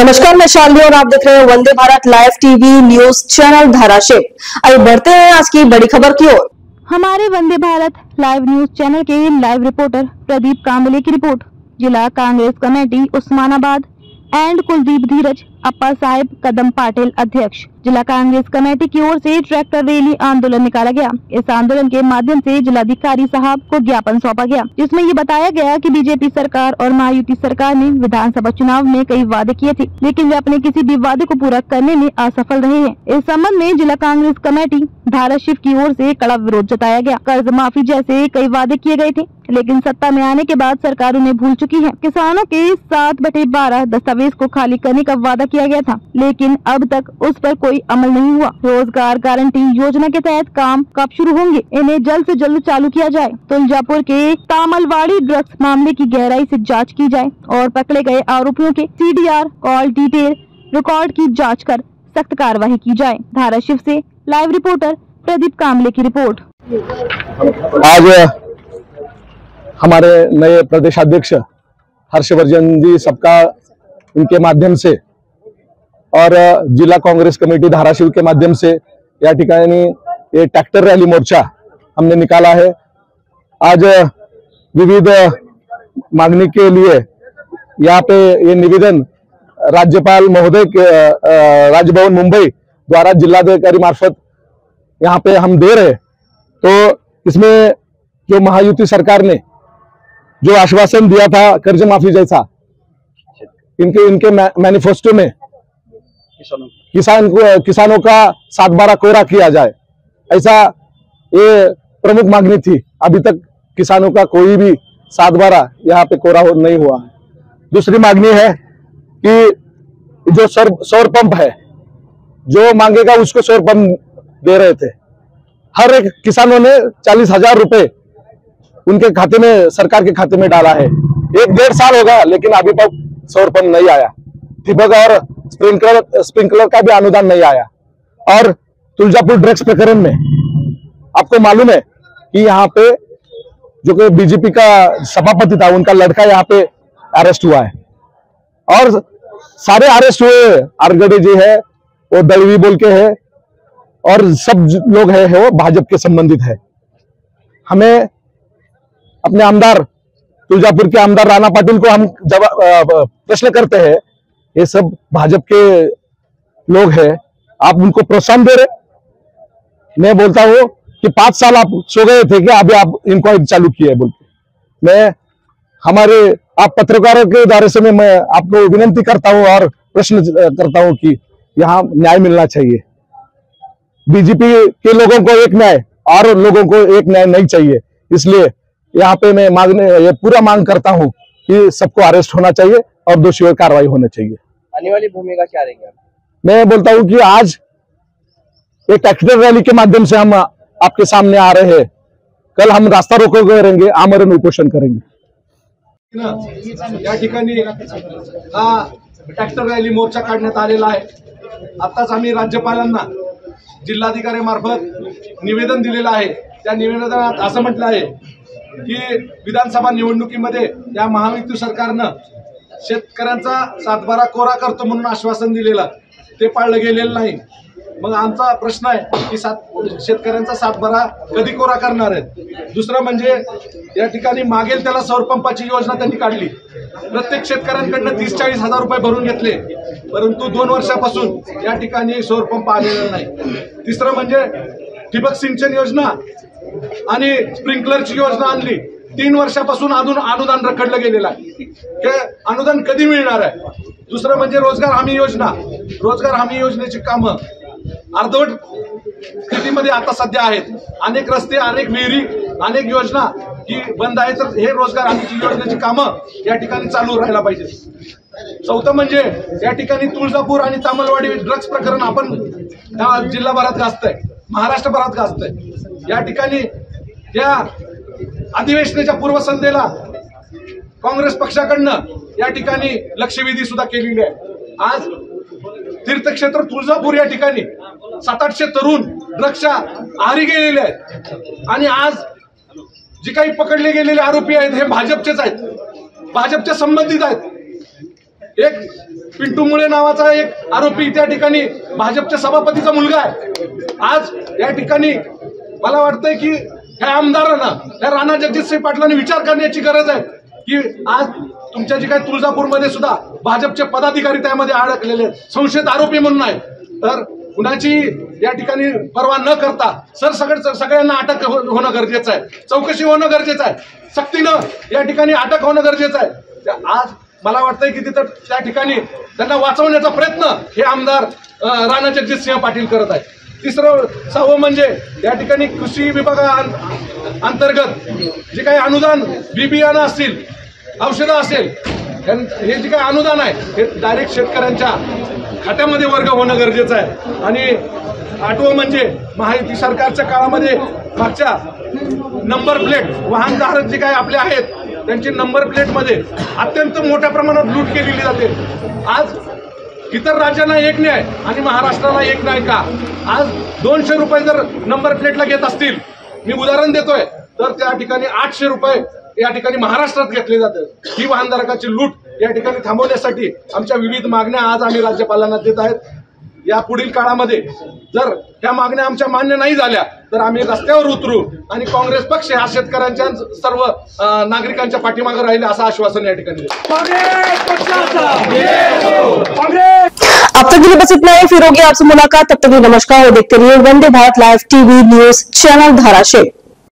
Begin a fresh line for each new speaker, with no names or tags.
नमस्कार, मैं शालिनी और आप देख रहे हैं Vande Bharat live TV news channel Dharashiv. आइए बढ़ते हैं आज की बड़ी खबर की ओर।
हमारे वंदे भारत लाइव न्यूज चैनल के लाइव रिपोर्टर प्रदीप कांबले की रिपोर्ट। जिला कांग्रेस कमेटी उस्मानाबाद एंड कुलदीप धीरज अप्पा साहेब कदम पाटिल अध्यक्ष। जिला कांग्रेस कमेटी की ओर से ट्रैक्टर रैली आंदोलन निकाला गया। इस आंदोलन के माध्यम से जिलाधिकारी साहब को ज्ञापन सौंपा गया, जिसमें ये बताया गया कि बीजेपी सरकार और महायुति सरकार ने विधानसभा चुनाव में कई वादे किए थे, लेकिन वे अपने किसी भी वादे को पूरा करने में असफल रहे हैं। इस संबंध में जिला कांग्रेस कमेटी धाराशिव की ओर से कड़ा विरोध जताया गया। कर्ज माफी जैसे कई वादे किए गए थे, लेकिन सत्ता में आने के बाद सरकार उन्हें भूल चुकी है। किसानों के 7/12 दस्तावेज को खाली करने का वादा किया गया था, लेकिन अब तक उस पर कोई अमल नहीं हुआ। रोजगार गारंटी योजना के तहत काम कब शुरू होंगे, इन्हें जल्द से जल्द चालू किया जाए। तुलजापुर के तामलवाड़ी ड्रग्स मामले की गहराई से जांच की जाए और पकड़े गए आरोपियों के CDR कॉल डिटेल रिकॉर्ड की जाँच कर सख्त कार्रवाई की जाए। धाराशिव से लाइव रिपोर्टर प्रदीप कांबले की रिपोर्ट।
आज हमारे नए प्रदेशाध्यक्ष हर्षवर्धन जी सबका उनके माध्यम से और जिला कांग्रेस कमेटी धाराशिव के माध्यम से या ठिकाणी ये ट्रैक्टर रैली मोर्चा हमने निकाला है। आज विविध मांगनी के लिए यहाँ पे ये निवेदन राज्यपाल महोदय के राजभवन मुंबई द्वारा जिलाधिकारी मार्फत यहाँ पे हम दे रहे। तो इसमें जो महायुति सरकार ने जो आश्वासन दिया था कर्ज माफी जैसा, इनके मैनिफेस्टो में किसानों का 7/12 कोरा किया जाए, ऐसा ये प्रमुख मांगनी थी। अभी तक किसानों का कोई भी 7/12 यहाँ पे कोरा नहीं हुआ है। दूसरी मांगनी है कि जो सौर पंप है, जो मांगेगा उसको सौर पंप दे रहे थे। हर एक किसानों ने 40,000 रुपए उनके खाते में, सरकार के खाते में डाला है। 1-1.5 साल होगा, लेकिन अभी तक सौर पंप नहीं आया। टिपक और स्प्रिंकलर का भी अनुदान नहीं आया। और तुलजापुर ड्रग्स प्रकरण में आपको मालूम है कि यहाँ पे जो कि बीजेपी का सभापति था, उनका लड़का यहाँ पे अरेस्ट हुआ है और सारे अरेस्ट हुए। आरगड़े जी है, वो दलवी बोल के है, और सब लोग है वो भाजपा के संबंधित है। हमें अपने आमदार तुलजापुर के आमदार राणा पाटिल को हम जब प्रश्न करते हैं, ये सब भाजपा के लोग हैं, आप उनको प्रोत्साहन दे रहे। मैं बोलता हूं कि 5 साल आप सो गए थे कि अभी आप इंक्वायरी चालू की है बोल के। मैं आप पत्रकारों के दायरे से मैं आपको विनती करता हूं और प्रश्न करता हूं कि यहाँ न्याय मिलना चाहिए। बीजेपी के लोगों को एक न्याय और लोगों को एक न्याय नहीं चाहिए। इसलिए यहाँ पे मैं ये पूरा मांग करता हूँ कि सबको अरेस्ट होना चाहिए और दोषियों पर कार्रवाई होनी चाहिए।
आने वाली भूमिका क्या रहेगी?
मैं बोलता हूँ कि आज एक ट्रैक्टर रैली के माध्यम से हम आपके सामने आ रहे हैं। कल हम रास्ता रोको करेंगे, आमरण उपोषण करेंगे।
या ठिकाणी हा ट्रॅक्टर रॅली मोर्चा काढण्यात आलेला आहे। आताच आम्ही राज्यपालांना जिल्हाधिकारी मार्फत निवेदन दिलेलं आहे। त्या निवेदनात असं म्हटलं आहे की विधानसभा निवडणुकीमध्ये या महायुती सरकारनं शेतकऱ्यांचा 7/12 कोरा करतो म्हणून आश्वासन दिलेलं ते पाळलं गेलेलं नाही। मग आमचा प्रश्न आहे की शेतकऱ्यांचा 7/12 कधी कोरा करणार आहेत? दुसरं म्हणजे या ठिकाणी मागेल त्याला सौर पंपाची योजना त्यांनी काढली। प्रत्येक शेतकऱ्यांकडनं 30-40 हजार रुपये भरून घेतले, परंतु 2 वर्षापासून या ठिकाणी सौर पंप आलेला नाही। तिसरं म्हणजे ठिबक सिंचन योजना आणि स्प्रिंकलरची योजना आणली, 3 वर्षापासून अनुदान रखडलं गेलेलं आहे। हे अनुदान कधी मिळणार आहे? दुसरं म्हणजे रोजगार हमी योजना, रोजगार हमी योजनेची कामं अर्धवट स्थितीमध्ये आता सध्या आहेत। अनेक रस्ते, अनेक विहिरी, अनेक योजना ही बंद आहेत। तर हे रोजगार हमी योजनेची कामं या ठिकाणी चालू राहायला पाहिजे। चौथं म्हणजे या ठिकाणी तुळजापूर आणि तामलवाडी ड्रग्स प्रकरण आपण जिल्हाभरात गाजतंय, महाराष्ट्रभरात गाजतंय। या ठिकाणी या अधिवेशनाच्या पूर्वसंध्येला काँग्रेस पक्षाकडनं या ठिकाणी लक्षवेधी सुद्धा केलेली आहे। आज तीर्थक्षेत्र तुळजापूर या ठिकाणी 700-800 तरुण ड्रग्सच्या आहारी गेलेले आहेत आणि आज जे काही पकडले गेलेले आरोपी आहेत हे भाजपचेच आहेत, भाजपच्या संबंधित आहेत। एक पिंटू मुळे नावाचा एक आरोपी त्या ठिकाणी भाजपच्या सभापतीचा मुलगा आहे. आज या ठिकाणी मला वाटतंय की ह्या आमदारांना, ह्या राणा जगजितसिंह पाटलांनी विचार करण्याची गरज आहे की आज तुमच्या जे काही तुळजापूरमध्ये सुद्धा भाजपचे पदाधिकारी त्यामध्ये अडकलेले संशयित आरोपी म्हणून आहे. तर कुणाची या ठिकाणी पर्वा न करता सगळ्यांना अटक होणं गरजेचं आहे, चौकशी होणं गरजेचं आहे, सक्तीनं या ठिकाणी अटक होणं गरजेचं आहे. आज मला वाटतंय की तिथं त्या ठिकाणी त्यांना वाचवण्याचा प्रयत्न हे आमदार राणा जगजितसिंह पाटील करत आहेत. तिसरं सहावं म्हणजे या ठिकाणी कृषी विभागाअंतर्गत जे काही अनुदान बियाणं असतील, औषधं असेल, हे जे काही अनुदान आहे हे डायरेक्ट शेतकऱ्यांच्या खात्यामध्ये वर्ग होणं गरजेचं आहे. आणि आठवं म्हणजे महायुती सरकारच्या काळामध्ये मागच्या नंबर प्लेट वाहनधारक जे काही आपले आहेत त्यांची नंबर प्लेटमध्ये अत्यंत मोठ्या प्रमाणात लूट केलेली जाते. आज इतर राज्यांना एक न्याय आणि महाराष्ट्राला एक नाही का? आज 200 रुपये जर नंबर प्लेटला घेत असतील, मी उदाहरण देतोय, तर त्या ठिकाणी 800 रुपये या ठिकाणी महाराष्ट्रात घेतले जातात. ही वाहनधारकाची लूट या ठिकाणी थांबवण्यासाठी आमच्या विविध मागण्या आज आम्ही राज्यपालांना देत आहेत. या पुढील काळामध्ये जर ह्या मागण्या आमच्या मान्य नाही झाल्या तर आम्ही रस्त्यावर उतरू आणि काँग्रेस पक्ष हा शेतकऱ्यांच्या सर्व नागरिकांच्या पाठीमागे राहील असं आश्वासन या ठिकाणी देतो.
अब तक के लिए बस इतना ही. फिर होगी आपसे मुलाकात. तब तक नमस्कार और देखते रहिए Vande Bharat live TV news channel Dharashiv.